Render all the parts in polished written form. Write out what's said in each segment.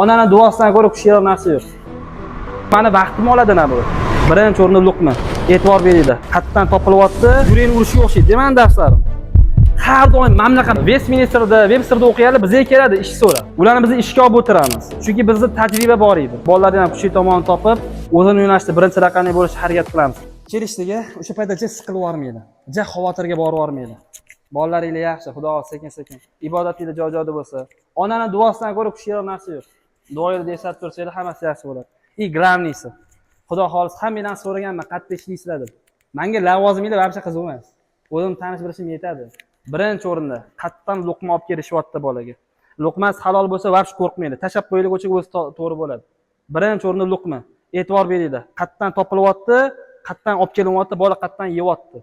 Onani duosidan ko'ra kuchliroq narsa yo'q. Mani vaqtim oladi bu. Birinchi o'rinda luqma. E'tibor beringlar. Qatdan topilyapti, yuragini urishiga o'xshaydi. Demang darslarim. Har doim mamlakat Westminsterda, Websterda o'qiyali bizga keladi, ish so'rab. Ularni biz ishga olib o'tiramiz. Chunki bizda tajriba bor edi. Bolalarni ham kuchli tomonini topib, o'zini yo'nalishda birinchi raqamli bo'lishga harakat qilamiz. Kelishdiga o'sha paytda siqilib yormaydi. Xavotirga borib yormaydi. Bolalaringiz yaxshi, Xudo sekin-sekin. Ibodatingiz joy-joyida bo'lsa, onaning duosidan ko'ra kuchliroq narsa yo'q. Duoyini eslatib tursanglar, hammasi yaxshi bo'ladi. Glavniysi. Xudo xolis hammangdan so'raganman, qattiq ishlaysizlar deb. Menga lavoziminglar vaqti qiziq emas. O'zim tanish bilishim yetadi. Birinchi o'rinda qatdan luqma olib kelishyapti bolaga. Luqmasi halol bo'lsa, vaqti qo'rqmaydi. Tashab qo'yilgan o'chiga o'zi to'g'ri bo'ladi. Birinchi o'rinda luqma. E'tibor beringlar. Qatdan topilyapti, qatdan olib kelinyapti, bola qatdan yeyapti.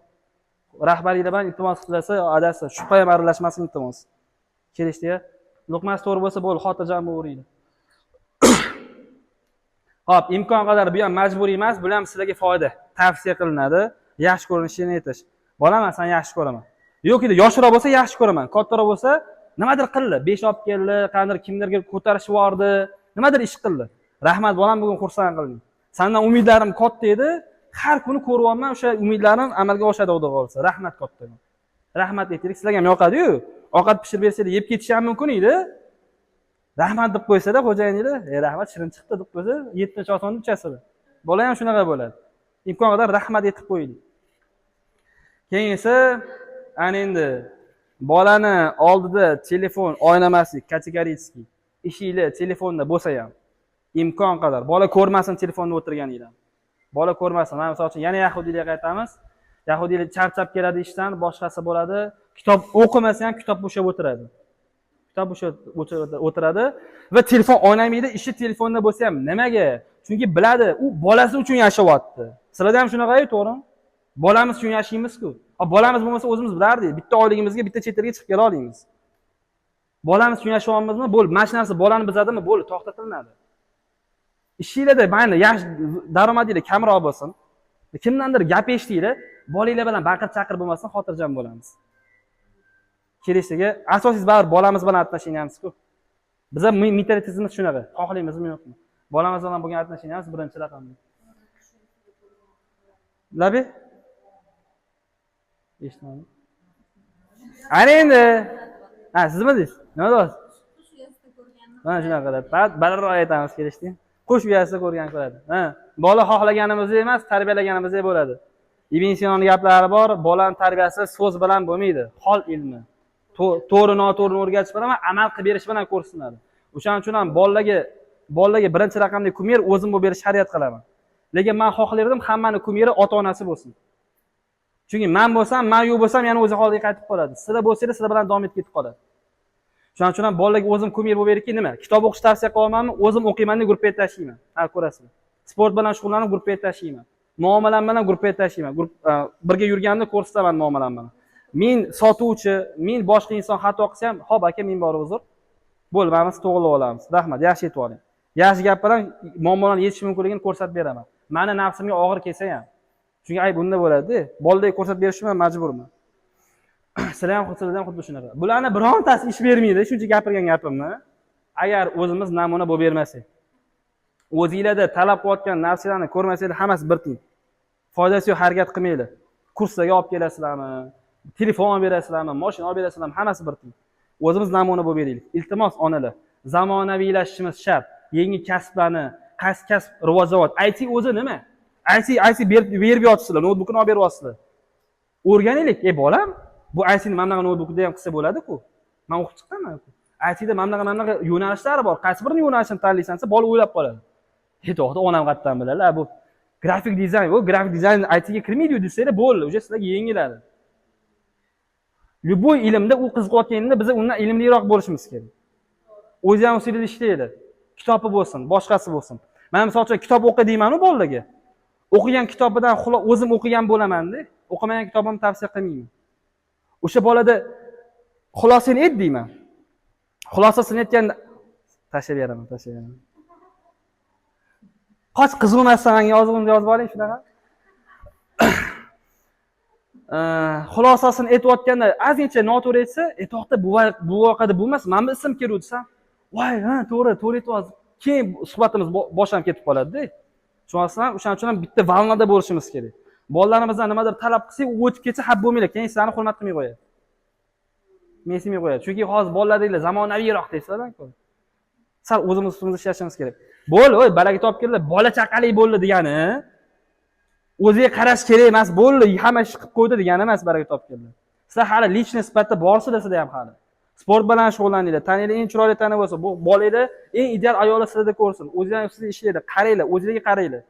Rahbariylar bilan iltimos qilsa, adasi, shubha ham aralashmasin iltimos. Kelishdiga. Luqmasi to'g'ri bo'lsa, bo'ldi, xotirjam bo'laveringlar. Xo'p, imkon qadar bu ham majburiy emas, bu ham sizlarga foyda. Tavsiya qilinadi. Yaxshi ko'rinishini aytish. Bolaman, sen yaxshi ko'raman. Yo'q edi, yoshroq bo'lsa yaxshi ko'raman. Kattaroq bo'lsa, nimadir qildi. 5 olib keldi, qanday kimlarga ko'tarish vordi, nimadir ish qildi. Rahmat, bolam bugun xursand qilding. Sendan umidlarim katta edi. Har kuni ko'ryapman, o'sha umidlarim amalga oshadi xudo qolsa. Rahmat katta. Rahmat aytaylik, sizlarga ham yoqadi-yu. Ovqat pishirib bersanglar, yeb ketish ham mumkin edi. Rahmat deb qo'ysada xo'jayininglar, rahmat shirin chiqdi deb qo'ysa, 7-osonni uchasida. Bola ham shunaqa bo'ladi. Imkon qadar rahmat aytib qo'ying. Keyingi ana endi bolani oldida telefon o'ynamaslik kategoriyskiy. Ishinglar telefonda bo'lsa ham imkon qadar bola ko'rmasin telefonda o'tirganinglar. Bola ko'rmasin. Mana masalan yana yahudiylarga qaytamiz. Yahudiylar charchab keladi ishdan, boshqasi bo'ladi. Kitob o'qimasa ham kitob bo'shab o'tiradi. Kitob bo'shab o'tiradi va telefon o'ynamaydi. Ishi telefonda bo'lsa ham nimaga? Chunki biladi, u bolasi uchun yashayapti. Sizlarda ham shunaqayu, to'g'rimi? Bolamiz uchun yashaymiz-ku. Bolamiz bo'lmasa o'zimiz bilardik. Bitta oyligimizga bitta chet elga chiqib kela olamiz. Bolamiz uchun yashayapmizmi? Bo'ldi, mana shu narsa bolani bizadimi? Bo'ldi, to'xtatiladi. Ishinglarda mayli yaxshi daromadinglar kamroq bo'lsin. Kimdandir gap eshitdinglar, bolanglar bilan baqir-chaqir bo'lmasin, xotirjam bo'lamiz. Kelishdiga asosiysi baribir bolamiz bilan atnashinamiz-ku. Bizning mentalitetimiz shunaqa. Xohlaymizmi yo'qmi? Bolamiz bilan bo'lgan atnashinamiz birinchi raqamli. Labi? Eshitmadim. Ana endi. Ha, sizmi deysiz? Nima deysiz? Mana shunaqa deb. Balandroq aytamiz kelishdi. Qush uyasida ko'rgan ko'radi. Ha, bola xohlaganimizdek emas, tarbiyalaganimizdek bo'ladi. Ibn Sinoning gaplari bor, bolaning tarbiyasi so'z bilan bo'lmaydi, hol ilmi. To'g'ri noto'g'rini o'rgatish bilan, amal qilib berish bilan ko'rsinadi. O'shaning uchun ham bolaga birinchi raqamli kumir o'zim bo'lib berish shariat qilaman. Lekin men xohlardim hammani kumiri ota-onasi bo'lsin. Chunki men bo'lsam, men yo'q bo'lsam, yana o'zi holiga qaytib qoladi. Sizlar bo'lsangiz, sizlar bilan davom etib ketib qoladi. Shuning uchun ham bolalarga o'zim kumir bo'lib beriki nima? Kitob o'qish tavsiya qilamanmi? O'zim o'qiyman deb guruhga tashlayman. Ha, ko'rasizlar. Sport bilan shug'ullanib guruhga tashlayman. Muomalam bilan guruhga tashlayman. Birga yurganimda ko'rsataman muomalam bilan. Men sotuvchi, men boshqa inson xato qilsa ham, "Xo'p aka, men bor uzr. Bo'lmamiz, to'g'rilab olamiz. Rahmat, yaxshi aytib oling." Yaxshi gap bilan muammolarni yechish mumkinligini ko'rsatib beraman. Meni nafsimga og'ir kelsa ham. Chunki ay bunda bo'ladi. Bolalarga ko'rsatib berishim ham majburman. Sizlar ham xuddi shunaqa. Bularni birontasi ish bermaydi, shuncha gapirgan gapimni. Agar o'zimiz namuna bo'lib bermasak, o'zingizlarda talab qilayotgan narsalarni ko'rmasanglar, hammasi bir tiyin. Foydasi yo'q, harakat qilmanglar. Kurslarga olib kelasizlarmi? Telefon olib berasizlarmi? Mashina olib berasizlarmi? Hammasi bir tiyin. O'zimiz namuna bo'lib beraylik. Iltimos onalar, zamonaviylashishimiz shart. Yangi kasblarni, qaysi kasb rivojlanyapti? IT o'zi nima? IT berib yotsizlar, notebookni olib beryapsizlar. O'rganaylik, bolam. Bu IT'ni mana bunaqa notebookda ham qilsa bo'ladi-ku. Men o'qib chiqqanman-ku. IT'da mana bunaqa yo'nalishlari bor. Qaysi birini yo'nalishini tanlaysansa, bola o'ylab qoladi. To'g'ri, onam qatdan biladi. Bu grafik dizayn, grafik dizayn ITga kirmaydi desanglar, bo'ldi, o'sha sizlarga yengiladi. Любой ilmda u qiziqayotganida biz undan ilmliroq bo'lishimiz kerak. O'zi ham ustida ishlaydi. Kitobi bo'lsin, boshqasi bo'lsin. Men misol uchun kitob o'qi deyman-ku bolalarga. O'qigan kitobidan o'zim o'qigan bo'laman-da. O'qimagan kitobimni tavsiya qilmayman. O'sha bolada xulosani ayt deyman. Xulosasini aytganda tashlab beraman. Qoch qiziqmasdan menga yozib oling shunaqa. Xulosasini aytayotganda azincha noto'g'ri aytsa, to'xta bu voqeada bo'lmas, menga ism keldi desam, "Voy, ha, to'g'ri aytyapsiz." keyin suhbatimiz boshlanib ketib qoladi-da. Tushunyapsizmi? O'shaning uchun ham bitta valnada bo'lishimiz kerak. Bolalarimizdan nimadir talab qilsak, u o'tib ketsa xab bo'lmaydi. Keyin sizlarni hurmat qilmay qo'yadi. Mensimay qo'yadi. Chunki hozir bolalaringlar zamonaviyroq deysizlar-ku. Sal o'zimiz ustimizda ishlashimiz kerak. Bo'ldi, voy balaga topib keldi, bola chaqali bo'ldi degani, o'ziga qarash kerak emas, bo'ldi, hamma ish qilib qo'ydi degani emas balaga topib keldi. Sizlar hali lichniy sifatida borsizlar sizlar ham hali. Sport bilan shug'ullaninglar. Tananglar eng chiroyli tana bo'lsa, bu bolanglar eng ideal ayollar sizlarda ko'rsin. O'zingizlar sizlar ishlaydi, qaranglar, o'zingizga qaranglar.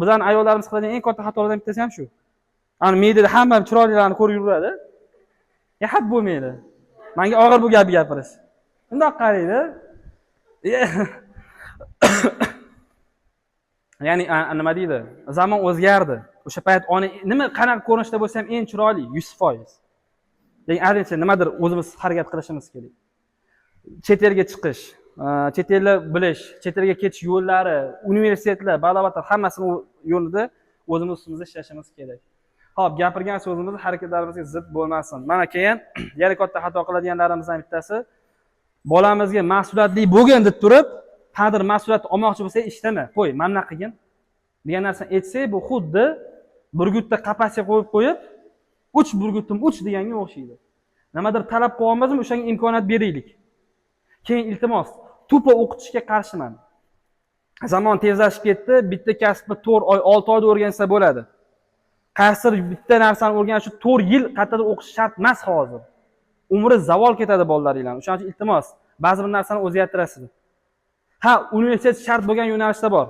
Bizning ayollarimiz qiladigan eng katta xatolardan bittasi ham shu. Ani medyada hamma chiroylilarni ko'rib yuradi. Yaxab bo'lmaydi. Menga og'ir bu gapni gapirish. Bundoq qarangda. Ya'ni nima deydi? Zamon o'zgardi. O'sha payt ona nima qanaqa ko'rinishda bo'lsa ham eng chiroyli 100%. Lekin ayniqsa nimadir o'zimiz harakat qilishimiz kerak. Chet elga chiqish, chet elni bilish, chet elga ketish yo'llari, universitetlar, barobatlar hammasini yo'lida o'zimiz ustimizda ishlashimiz kerak. Xo'p, gapirgan so'zimiz harakatlarimizga zid bo'lmasin. Mana keyin yana katta xato qiladiganlarimizdan bittasi bolamizga mas'uliyatli bo'lgan deb turib, qadr mas'uliyat olmoqchi bo'lsa, ishlama, qo'y, mana qilgin degan narsani aytsak, bu xuddi burgutda qapasga qo'yib, uch burgutim uch deganga o'xshaydi. Nimadir talab qilyapmizmi, o'shanga imkoniyat beraylik. Keyin iltimos, to'pa o'qitishga qarshiman. Zamon tezlashib ketdi, bitta kasbni 4 oy, 6 oyda o'rgansa bo'ladi. Qaysidir bitta narsani o'rganish uchun 4 yil qayerda o'qish shart emas hozir. Umri zavol ketadi bolalaringlar. O'shaning uchun iltimos, ba'zi bir narsani o'zgartirasiz. Ha, universitet shart bo'lgan yo'nalishlar bor.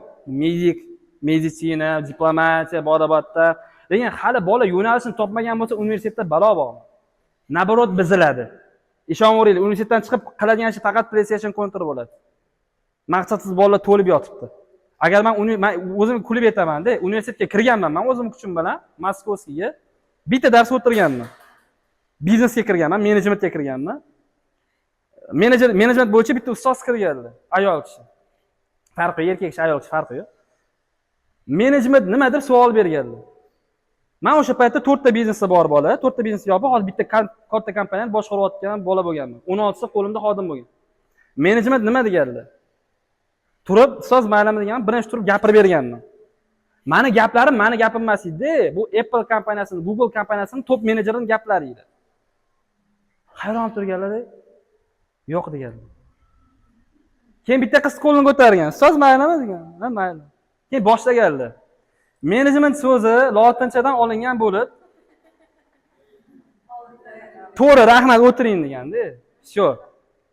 Meditsina, diplomatiya, borabatda. Lekin hali bola yo'nalishini topmagan bo'lsa, universitetda balo bor. Naborot biziladi. Ishonaveringlar, universitetdan chiqib qiladigan ishi faqat PlayStation counter bo'ladi. Maqsadsiz bolalar to'lib yotibdi. Agar men o'zim kulib aytaman-da, universitetga kirganman, men o'zim kuchim bilan Moskovskiga bitta dars o'tirganman. Biznesga kirganman, menejmentga kirganman. Menejment bo'yicha bitta ustoz kirgandi, ayol kishi. Farqi erkak kishi, ayol kishi farqi yo'q. Menejment nimadir savol berganlar. Men o'sha paytda 4 ta biznesda bor bola, 4 ta biznes yopib, hozir bitta katta kompaniyani boshqarayotgan bola bo'lganman. 16 ta qo'limda xodim bo'lgan. Menejment nima deganlar? Turib, ustoz mayli degan, birinchi turib gapirib berganman. Meni gaplarim meni gapim emas edi. Bu Apple kompaniyasining, Google kompaniyasining top menejerining gaplari edi. Hayron turganlar, yo'q deganlar. Keyin bitta qiz qo'lini ko'targan. Ustoz maylimi degan. Ha, mayli. Keyin boshlaganlar. Menejment so'zi lotinchadan olingan bo'lib, to'g'ri, rahmat, o'tiring deganda. Sho,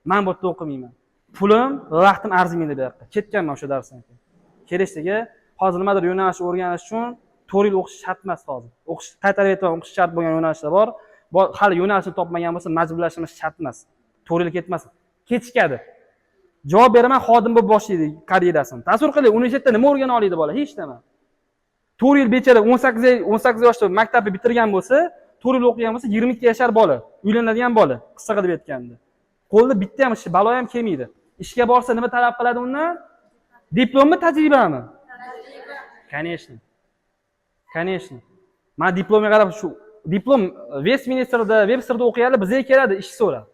men bu yerda o'qimayman. Pulim, vaqtim arzimaydi bu yoqqa. Ketganman o'sha darsdan keyin. Kelishdiga, hozir nimadir yo'nalish o'rganish uchun 4 yil o'qish shart emas hozir. O'qish, qaytarib aytaman, o'qish shart bo'lgan yo'nalishlar bor. Hali yo'nalishni topmagan bo'lsa, majburlashimiz shart emas. 4 yil ketmasin. Ketishadi. Javob beraman, xodim bo'lib boshlaydi karyerasini. Tasavvur qiling, universitetda nima o'rgana oladi bola? Hech nima. 4 yil bechara 18 yoshda maktabni bitirgan bo'lsa, 4 yil o'qigan bo'lsa, 22 yashar bola, uylanadigan bola, qisqa qilib aytganda. Qo'lda bitta ham ish, balo ham kelmaydi. Ishga borsa nima talab qiladi undan? Diplommi, tajribami? Конечно. Конечно. Men diplomga qarab shu diplom Westminsterda, Websterda o'qiganlar bizga keladi, ish so'rab.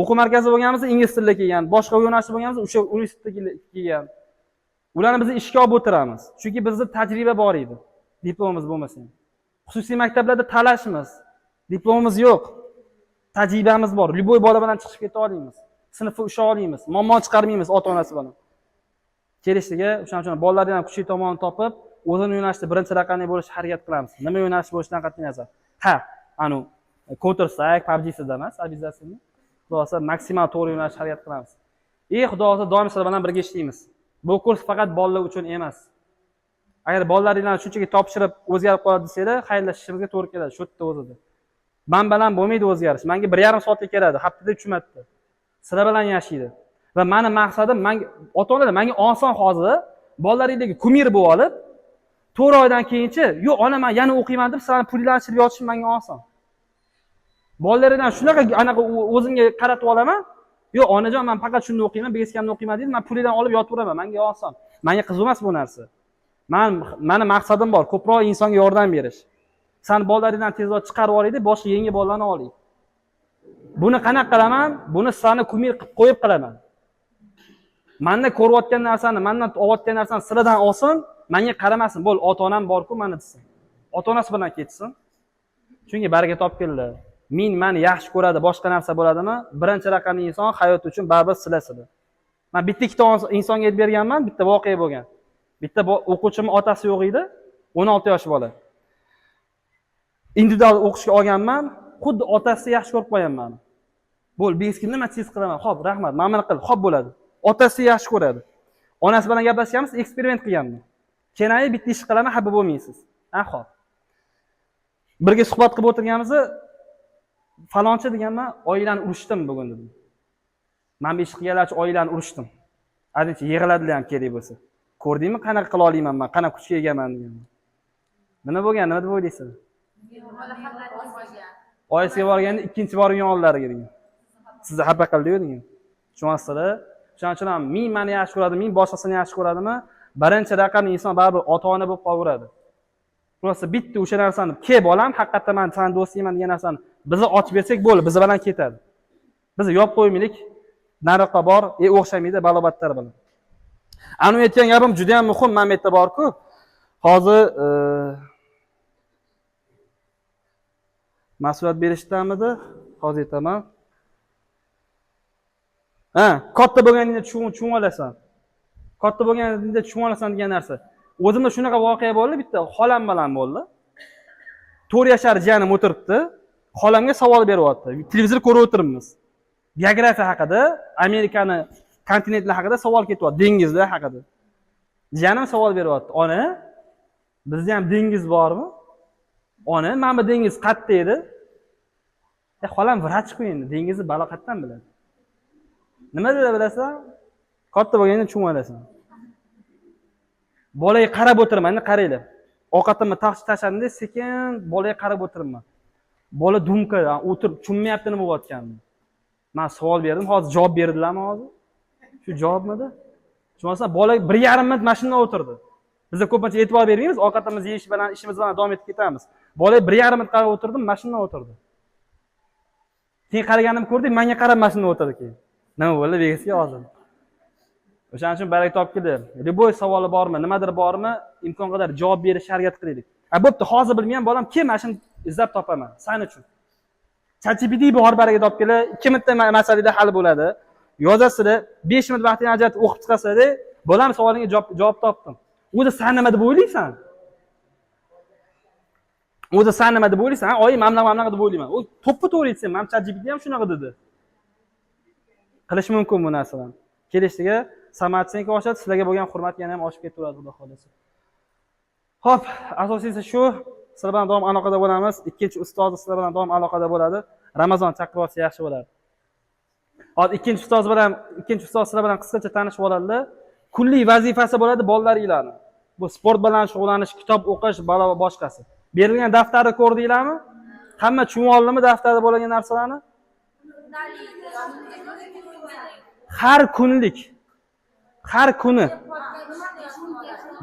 O'quv markazi bo'lganimizda ingliz tilida kelgan, boshqa yo'nalish bo'lganimizda o'sha universitetda kelgan. Ularni biz ishga olib o'tiramiz. Chunki bizda tajriba bor edi. Diplomimiz bo'lmasa ham. Xususiy maktablarda talashmiz. Diplomimiz yo'q. Tajribamiz bor. Liboy bola bilan chiqib keta olamiz. Sinfga usha olamiz. Muammo chiqarmaymiz ota-onasi bilan. Kelishdiga, o'shaning uchun bolalarning ham kuchli tomonini topib, o'zini yo'nalishda birinchi raqamli bo'lishga harakat qilamiz. Nima yo'nalish bo'lishidan qat'iy nazar. Ha, Counter Strike, PUBG'sida emas, обязательно. Xudosa maksimal to'g'ri yo'nalishga harakat qilamiz. Xudosa doim sizlar bilan birga ishlaymiz. Bu kurs faqat bolalar uchun emas. Agar bolalaringlarni shunchaki topshirib o'zgarib qoladi desanglar, xayrlashishimizga to'g'ri keladi, shu yerda o'zida. Men bilan bo'lmaydi o'zgarish. Menga 1,5 soatga keladi, haftada 3 marta. Sizlar bilan yashaydi. Va meni maqsadim, ota-onalar menga oson hozir bolalaringizga kumir bo'lib olib, 4 oydan keyinchi, "Yo'q, ona, men yana o'qiyman" deb sizlarni pulinglarni tushirib yotishim menga oson. Bolalaringdan shunaqa o'zimga qaratib olaman. "Yo'q, onajon, men faqat shunda o'qiyman, BSK'ni o'qiyman" deydi. Men pulingdan olib yotiburaman. Menga oson. Menga qiziq emas bu narsa. Meni maqsadim bor, ko'proq insonga yordam berish. Sen bolalaringdan tezroq chiqarib olaydi, boshqa yangi bolalarni olaydi. Buni qanaqa qilaman? Buni sizlarni kumir qilib qo'yib qilaman. Menda ko'rayotgan narsani, mendan olayotgan narsani sizlardan olsin, menga qaramasin. Bo'l, ota-onam bor-ku meni desin. Ota-onasi bilan ketsin. Chunki baraka topganlar. Meni yaxshi ko'radi, boshqa narsa bo'ladimi? Birinchi raqamli inson hayot uchun baribir sizlar. Men bitta ikkita insonga aytib berganman, bitta voqea bo'lgan. Bitta o'quvchimning otasi yo'q edi, 16 yosh bola. Individual o'qishga olganman, xuddi otasi yaxshi ko'rib qo'yganman. Bo'l, beskim nima tez qilaman. Xo'p, rahmat, mana qil. Xo'p bo'ladi. Otasi yaxshi ko'radi. Onasi bilan gaplashganmiz, eksperiment qilganman. Keyin bitta ish qilaman, xafa bo'lmaysiz. Xo'p. Birga suhbat qilib o'tirganimizda falonchi deganman, oilani urishdim bugun dedim. Men bu ish qilganlarcha oilani urishdim. Adinchi yig'iladilar ham kerak bo'lsa. Ko'rdingmi, qanaqa qila olaman men, qanaqa kuchga egaman deganman. Nima bo'lgan, nima deb o'ylaysiz? Oyisiga borganda ikkinchi borgan oldilariga degan. Sizni xafa qildi-yu degan. Tushunyapsizlar? Shuning uchun ham meni yaxshi ko'radi, men boshqasini yaxshi ko'radimi? Birinchi raqamli inson baribir ota-ona bo'lib qolaveradi. Просто bitta o'sha narsani, "Ke bolam, haqiqatdan men sen do'stingman" degan narsani bizni ochib bersak bo'ldi, biz bilan ketadi. Biz yopib qo'ymaylik. Nariqqa bor, o'xshamaydi balobatlar bilan. Anu aytgan gapim juda ham muhim, men yerda bor-ku. Hozir mas'uliyat berishdamidi? Hozir aytaman. Katta bo'lganingda tushunib olasan. Katta bo'lganingda tushunib olasan degan narsa. O'zimda shunaqa voqea bo'ldi, bitta xolam bilan bo'ldi. 4 yashar jiyanim o'tiribdi, xolamga savol beryapti. Televizor ko'rib o'tiribmiz. Geografiya haqida, Amerikani kontinentlar haqida savol ketyapti, dengizlar haqida. Jiyanim savol beryapti. "Ona, bizda ham dengiz bormi?" "Ona, mana bu dengiz qayerda edi?" Xolam vrach-ku endi, dengizni balo qayerdan biladi? Nima dedi bilasan? Katta bo'lganda tushunib olasan. Bolaga qarab o'tiraman, endi qaranglar. Ovqatimni tashladim, sekin bolaga qarab o'tiribman. Bola dumka, o'tirib tushunmayapti nima bo'layotganini. Men savol berdim, hozir javob berdilarmi hozir? Shu javobmidi? Tushunasizmi? Bola 1,5 minut mashinada o'tirdi. Biz ko'pincha e'tibor bermaymiz, ovqatimizni yeyish bilan, ishimiz bilan davom etib ketamiz. Bola 1,5 minut qarab o'tirdi, mashinada o'tirdi. Keyin qaraganimni ko'rdik, menga qarab mashinada o'tirdi keyin. Nima bo'ldi begizga hozir? O'shaning uchun baraka topkidi. Liboy savoli bormi, nimadir bormi, imkon qadar javob berishga harakat qilaylik. Bo'pti, hozir bilmagan bolam, "Kim mashina izlab topaman sen uchun." ChatGPT bor baraka topkili, 2 minutda masalada hal bo'ladi. Yozasizlar, 5 minut vaqtingizni ajratib o'qib chiqasizlar, bolam savolingga javob topdim. O'zi sen nima deb o'ylaysan? O'zi sen nima deb o'ylaysan? Oyi, men nima deb o'ylayman. U to'ppa-to'g'ri aytsa, men ChatGPT ham shunaqa dedi. Qilish mumkin bu narsalarni. Kelishdiga samarchiniki oshadi, sizlarga bo'lgan hurmat yana ham oshib ketaveradi, xudo xolasa. Xo'p, asosiysi shu. Sizlar bilan doim aloqada bo'lamiz. Ikkinchi ustoz sizlar bilan doim aloqada bo'ladi. Ramazon chaqirib olsa yaxshi bo'ladi. Hozir ikkinchi ustoz sizlar bilan qisqacha tanishib oladilar. Kunlik vazifasi bo'ladi bolalaringlarni. Bu sport bilan shug'ullanish, kitob o'qish, boshqasi. Berilgan daftarni ko'rdinglarmi? Hamma tushunib oldimi daftarda bo'lgan narsalarni? Har kuni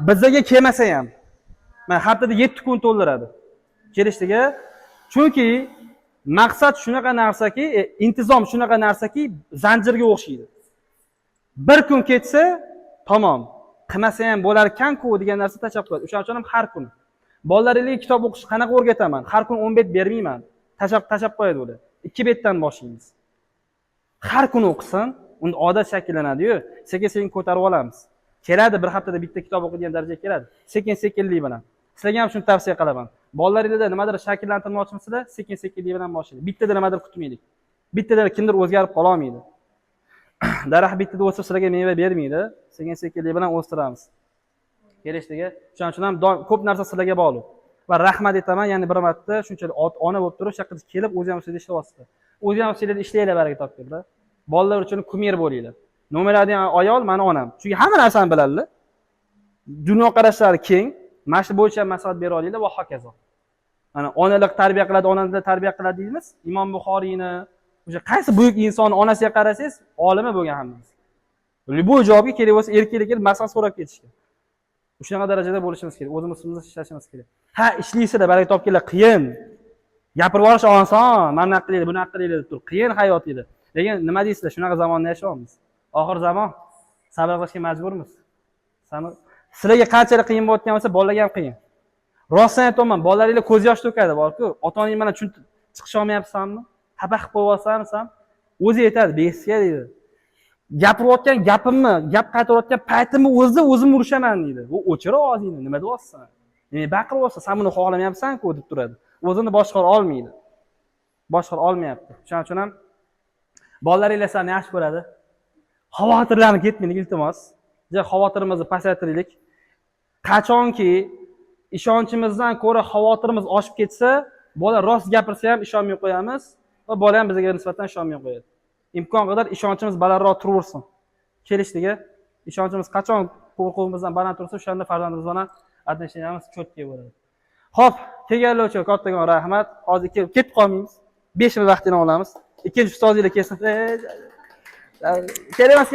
bizga kelmasa ham haftada 7 kun to'ldiradi. Kelishdiga. Chunki maqsad shunaqa narsaki, intizom shunaqa narsaki, zanjirga o'xshaydi. Bir kun ketsa, tamom. Qilmasa ham bo'lar ekan-ku degan narsa tashlab qo'yadi. O'shaning uchun ham har kun. Bolalaringga kitob o'qish qanaqa o'rgataman? Har kun 10 bet bermayman. Tashlab qo'yadi ular. 2 betdan boshlaymiz. Har kun o'qisin, unda odat shakllanadi-yu, sekin-sekin ko'tarib olamiz. Keladi, bir haftada bitta kitob o'qigan darajaga keladi. Sekin-sekinlik bilan. Sizlarga ham shuni tavsiya qilaman. Bolalaringizda nimadir shakllantirmoqchimisizlar, sekin-sekinlik bilan boshlaylik. Bittada nimadir kutmaylik. Bittada kimdir o'zgarib qola olmaydi. Daraxt bittada o'sib sizlarga meva bermaydi. Sekin-sekinlik bilan o'stiramiz. Kelishdiga. Shuning uchun ham ko'p narsa sizlarga bog'liq. Va rahmat aytaman, ya'ni bir marta shunchalik ona bo'lib turib, shaqqa kelib o'zi ham sizda ishlayapsiz. O'zi ham sizda ishlaylar baraka topinglar. Bolalar uchun kumir bo'linglar. Nomeradigan ayol meni onam. Chunki hamma narsani biladilar. Dunyoqarashlari keng, mana shu bo'yicha maslahat bera olinglar va hokazo. Mana onalik tarbiya qiladi, onalar tarbiya qiladi deymiz. Imom Buxoriyni, o'sha qaysi buyuk insonni onasiga qarasangiz, olimi bo'lgan hammasi. Bu javobga kerak bo'lsa, erkaklar kelib maslahat so'rab ketishgan. O'shanaqa darajada bo'lishimiz kerak. O'zimiz ustimizda ishlashimiz kerak. Ha, ishlaysizlar, baraka topinglar, qiyin. Gapirib olish oson, mana bunaqa qilaylik, bunaqa qilaylik deb turib, qiyin hayot edi. Lekin nima deysizlar, shunaqa zamonda yashayapmiz. Oxir zamon. sabr qilishga majburmiz. Sizlarga qanchalik qiyin bo'layotgan bo'lsa, bolalarga ham qiyin. Rostdan aytaman, bolalaringlar ko'z yosh to'kadi, borku. Ota-onang mana chiqisha olmayapsanmi? Xafa qilib qo'yapsanmi ham? O'zi aytadi, "Besga" deydi. Gapirayotgan gapimni, gap qaytarayotgan paytimni o'zim urishaman deydi. U o'chira og'zingni, nima deyapsan? Nima baqiryapsan? Sen buni xohlamayapsan-ku deb turadi. O'zini boshqara olmaydi. Boshqara olmayapti. Shuning uchun ham bolalaringlar seni yaxshi ko'radi. Xavotirlanib ketmang, iltimos. Xavotirimizni pasaytiraylik. Qachonki ishonchimizdan ko'ra xavotirimiz oshib ketsa, bola rost gapirsa ham ishonmay qo'yamiz va bola ham bizga nisbatan ishonmay qo'yadi. Imkon qadar ishonchimiz balandroq turaversin. Kelishdiga ishonchimiz qachon qo'rquvimizdan baland tursa, o'shanda farzandimiz bilan отношениямыз cho'tga bo'ladi. Xo'p, kelganlar uchun kattagon rahmat. Hozir ketib qolmaymiz. 5 minut vaqtini olamiz. Ikkinchi ustozinglar kelsin. Kelamiz.